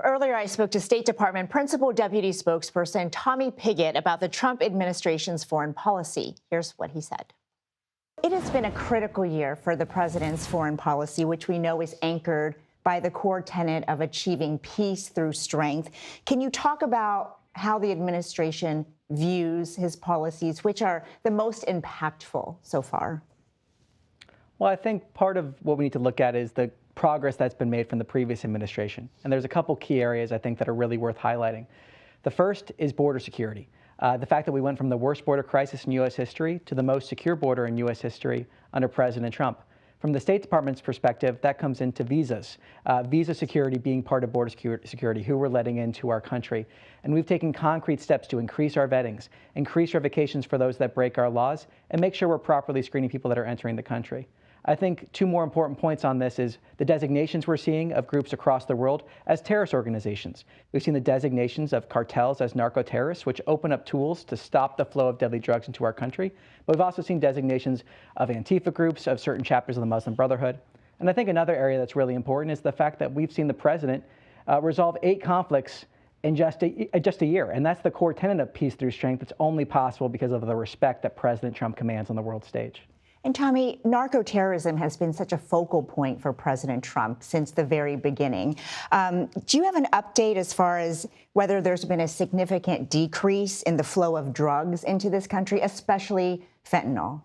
Earlier, I spoke to State Department Principal Deputy Spokesperson Tommy Pigott about the Trump administration's foreign policy. Here's what he said. It has been a critical year for the president's foreign policy, which we know is anchored by the core tenet of achieving peace through strength. Can you talk about how the administration views his policies, which are the most impactful so far? Well, I think part of what we need to look at is the progress that's been made from the previous administration. And there's a couple key areas I think that are really worth highlighting. The first is border security. The fact that we went from the worst border crisis in U.S. history to the most secure border in U.S. history under President Trump. From the State Department's perspective, that comes into visas, visa security being part of border security, who we're letting into our country. And we've taken concrete steps to increase our vettings, increase revocations for those that break our laws, and make sure we're properly screening people that are entering the country. I think two more important points on this is the designations we're seeing of groups across the world as terrorist organizations. We've seen the designations of cartels as narco-terrorists, which open up tools to stop the flow of deadly drugs into our country. But we've also seen designations of Antifa groups, of certain chapters of the Muslim Brotherhood. And I think another area that's really important is the fact that we've seen the president resolve 8 conflicts in just a year. And that's the core tenet of peace through strength. It's only possible because of the respect that President Trump commands on the world stage. And Tommy, narco-terrorism has been such a focal point for President Trump since the very beginning. Do you have an update as far as whether there's been a significant decrease in the flow of drugs into this country, especially fentanyl?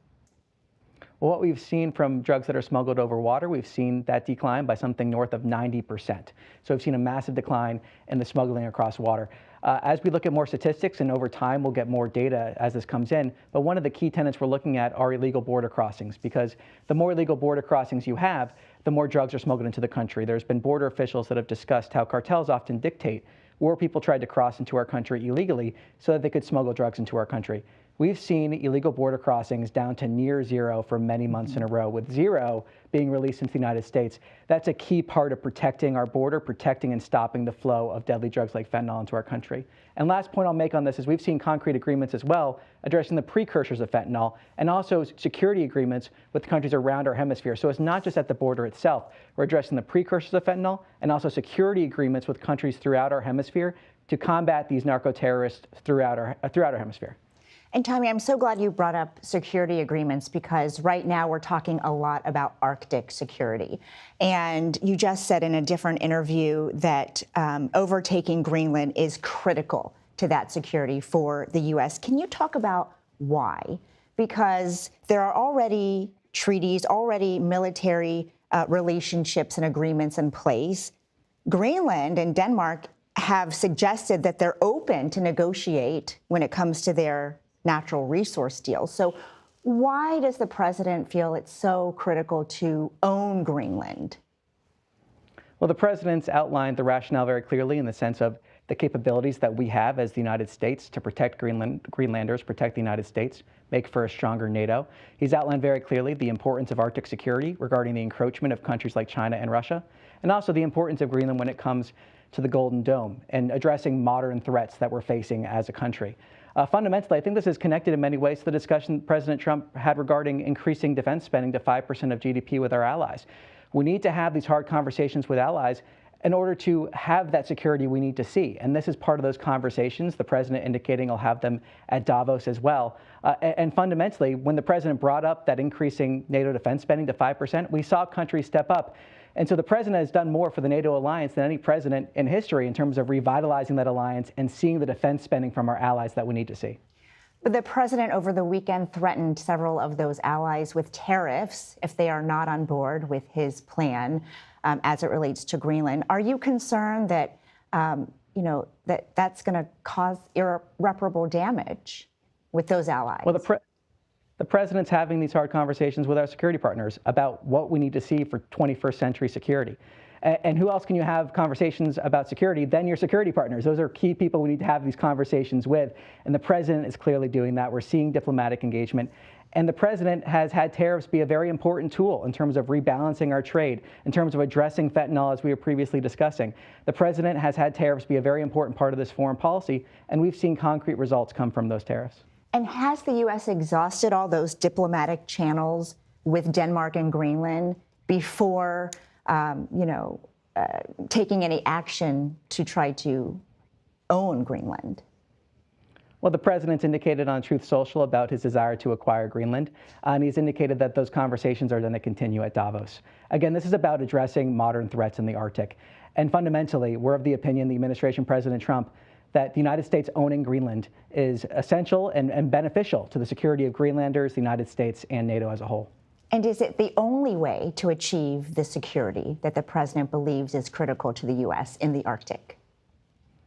Well, what we've seen from drugs that are smuggled over water, we've seen that decline by something north of 90%. So we've seen a massive decline in the smuggling across water. As we look at more statistics, and over time we'll get more data as this comes in, but one of the key tenets we're looking at are illegal border crossings, because the more illegal border crossings you have, the more drugs are smuggled into the country. There's been border officials that have discussed how cartels often dictate where people tried to cross into our country illegally so that they could smuggle drugs into our country. We've seen illegal border crossings down to near zero for many months in a row, with 0 being released into the United States. That's a key part of protecting our border, protecting and stopping the flow of deadly drugs like fentanyl into our country. And last point I'll make on this is we've seen concrete agreements as well addressing the precursors of fentanyl, and also security agreements with countries around our hemisphere. So it's not just at the border itself. We're addressing the precursors of fentanyl and also security agreements with countries throughout our hemisphere to combat these narco-terrorists throughout our hemisphere. And Tommy, I'm so glad you brought up security agreements, because right now we're talking a lot about Arctic security. And you just said in a different interview that overtaking Greenland is critical to that security for the U.S. Can you talk about why? Because there are already treaties, already military relationships and agreements in place. Greenland and Denmark have suggested that they're open to negotiate when it comes to their natural resource deals. So why does the president feel it's so critical to own Greenland? Well, the president's outlined the rationale very clearly in the sense of the capabilities that we have as the United States to protect Greenlanders, protect the United States, make for a stronger NATO. He's outlined very clearly the importance of Arctic security regarding the encroachment of countries like China and Russia, and also the importance of Greenland when it comes to the Golden Dome and addressing modern threats that we're facing as a country. Fundamentally, I think this is connected in many ways to the discussion President Trump had regarding increasing defense spending to 5% of GDP with our allies. We need to have these hard conversations with allies in order to have that security we need to see. And this is part of those conversations, the president indicating he'll have them at Davos as well. And fundamentally, when the president brought up that increasing NATO defense spending to 5%, we saw countries step up. And so the president has done more for the NATO alliance than any president in history in terms of revitalizing that alliance and seeing the defense spending from our allies that we need to see. But the president over the weekend threatened several of those allies with tariffs if they are not on board with his plan as it relates to Greenland. Are you concerned that, that's going to cause irreparable damage with those allies? Well, the president's having these hard conversations with our security partners about what we need to see for 21st century security. And who else can you have conversations about security than your security partners? Those are key people we need to have these conversations with. And the president is clearly doing that. We're seeing diplomatic engagement. And the president has had tariffs be a very important tool in terms of rebalancing our trade, in terms of addressing fentanyl, as we were previously discussing. The president has had tariffs be a very important part of this foreign policy, and we've seen concrete results come from those tariffs. And has the U.S. exhausted all those diplomatic channels with Denmark and Greenland before, taking any action to try to own Greenland? Well, the president's indicated on Truth Social about his desire to acquire Greenland, and he's indicated that those conversations are going to continue at Davos. Again, this is about addressing modern threats in the Arctic. And fundamentally, we're of the opinion, the administration, President Trump, that the United States owning Greenland is essential and beneficial to the security of Greenlanders, the United States, and NATO as a whole. And is it the only way to achieve the security that the president believes is critical to the U.S. in the Arctic?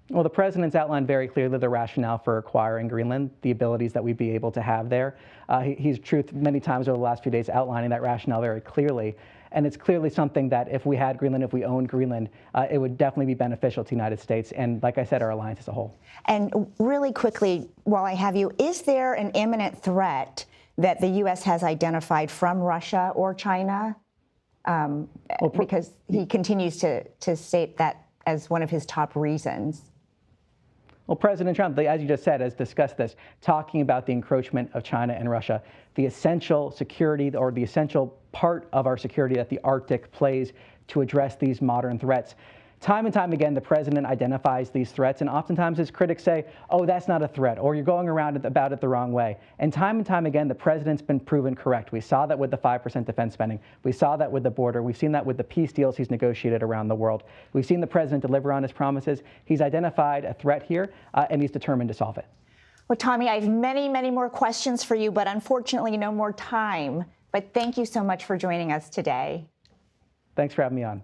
Well, the president's outlined very clearly the rationale for acquiring Greenland, the abilities that we'd be able to have there. He's many times over the last few days outlining that rationale very clearly. And it's clearly something that if we had Greenland, if we owned Greenland, it would definitely be beneficial to the United States and, like I said, our alliance as a whole. And really quickly, while I have you, is there an imminent threat that the U.S. has identified from Russia or China? Because he continues to state that as one of his top reasons. Well, President Trump, as you just said, has discussed this, talking about the encroachment of China and Russia, the essential security or the essential part of our security that the Arctic plays to address these modern threats. Time and time again, the president identifies these threats, and oftentimes his critics say, oh, that's not a threat, or you're going around about it the wrong way. And time again, the president's been proven correct. We saw that with the 5% defense spending. We saw that with the border. We've seen that with the peace deals he's negotiated around the world. We've seen the president deliver on his promises. He's identified a threat here, and he's determined to solve it. Well, Tommy, I have many more questions for you, but unfortunately, no more time. But thank you so much for joining us today. Thanks for having me on.